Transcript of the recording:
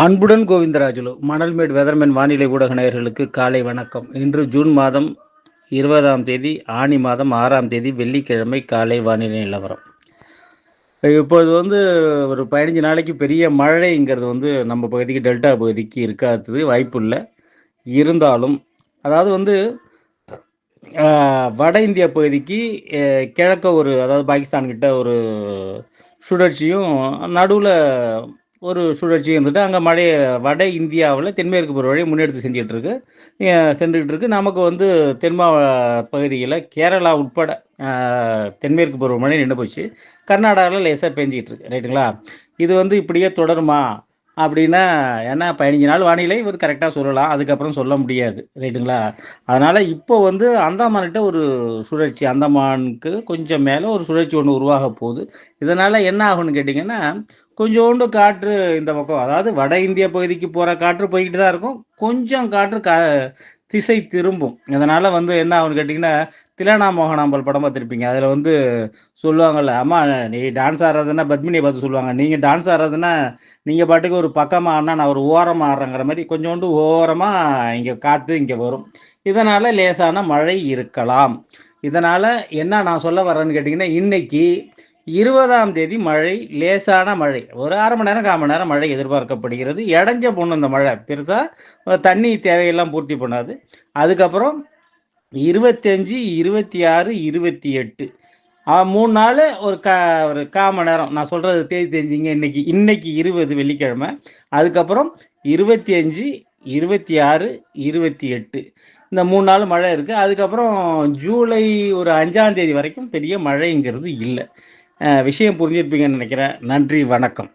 அன்புடன் கோவிந்தராஜுலு மணல்மேடு வெதர்மேன் வானிலை ஊடக நேயர்களுக்கு காலை வணக்கம். இன்று ஜூன் மாதம் 20ஆம் தேதி ஆனி மாதம் 6ஆம் தேதி வெள்ளிக்கிழமை காலை வானிலை நிலவரம். இப்பொழுது ஒரு 15 நாளைக்கு பெரிய மழைங்கிறது நம்ம பகுதிக்கு டெல்டா பகுதிக்கு இருக்காது, வாய்ப்பு இல்லை. இருந்தாலும் அதாவது வட இந்திய பகுதிக்கு கிழக்க அதாவது பாகிஸ்தான் கிட்ட ஒரு சுழற்சியும் நடுவில் ஒரு சுழற்சியும் இருந்துட்டு அங்கே வட இந்தியாவில் தென்மேற்கு பருவமழை முன்னெடுத்து சென்றுக்கிட்டு இருக்கு. நமக்கு தென் பகுதியில் கேரளா உட்பட தென்மேற்கு பருவமழை நின்று போச்சு. கர்நாடகாவில் லேசாக பெஞ்சிக்கிட்டு இருக்கு, ரைட்டுங்களா? இது இப்படியே தொடருமா அப்படின்னா, ஏன்னா 15 நாள் வானிலை கரெக்டாக சொல்லலாம், அதுக்கப்புறம் சொல்ல முடியாது, ரைட்டுங்களா? அதனால் இப்போ அந்தமான்கிட்ட ஒரு சுழற்சி, அந்தமானுக்கு கொஞ்சம் மேலே ஒரு சுழற்சி ஒன்று உருவாக போகுது. இதனால் என்ன ஆகும்னு கேட்டிங்கன்னா, கொஞ்சோண்டு காற்று இந்த பக்கம், அதாவது வட இந்திய பகுதிக்கு போகிற காற்று போய்கிட்டு தான் இருக்கும். கொஞ்சம் காற்று திசை திரும்பும். இதனால் என்ன ஆகும்னு கேட்டிங்கன்னா, திலானா மோகனாம்பல் படம் பார்த்துருப்பீங்க. அதில் சொல்லுவாங்கள்ல, அம்மா நீ டான்ஸ் ஆடுறதுன்னா பத்மினியை பார்த்து சொல்லுவாங்க, நீங்கள் டான்ஸ் ஆடுறதுன்னா நீங்கள் பாட்டுக்கு ஒரு பக்கமாக ஆடினா நான் ஒரு ஓரமாக ஆடுறேங்கிற மாதிரி கொஞ்சோண்டு ஓரமாக இங்கே காற்று இங்கே வரும். இதனால் லேசான மழை இருக்கலாம். இதனால் என்ன நான் சொல்ல வரேன்னு கேட்டிங்கன்னா, இன்னைக்கு 20ஆம் தேதி மழை, லேசான மழை, ஒரு அரை மணி நேரம் 1/4 மணி நேரம் மழை எதிர்பார்க்கப்படுகிறது. இடைஞ்ச போகணும் இந்த மழை, பெருசாக தண்ணி தேவையெல்லாம் பூர்த்தி பண்ணாது. அதுக்கப்புறம் 25, 26, 28 3 நாள் ஒரு 1/4 மணி நேரம். நான் சொல்கிறது தேதி தெரிஞ்சிங்க. இன்னைக்கு 20 வெள்ளிக்கிழமை. அதுக்கப்புறம் 25, 26, 28 இந்த 3 நாள் மழை இருக்குது. அதுக்கப்புறம் ஜூலை ஒரு 5ஆம் தேதி வரைக்கும் பெரிய மழைங்கிறது இல்லை. விஷயம் புரிஞ்சிருப்பீங்கன்னு நினைக்கிறேன். நன்றி, வணக்கம்.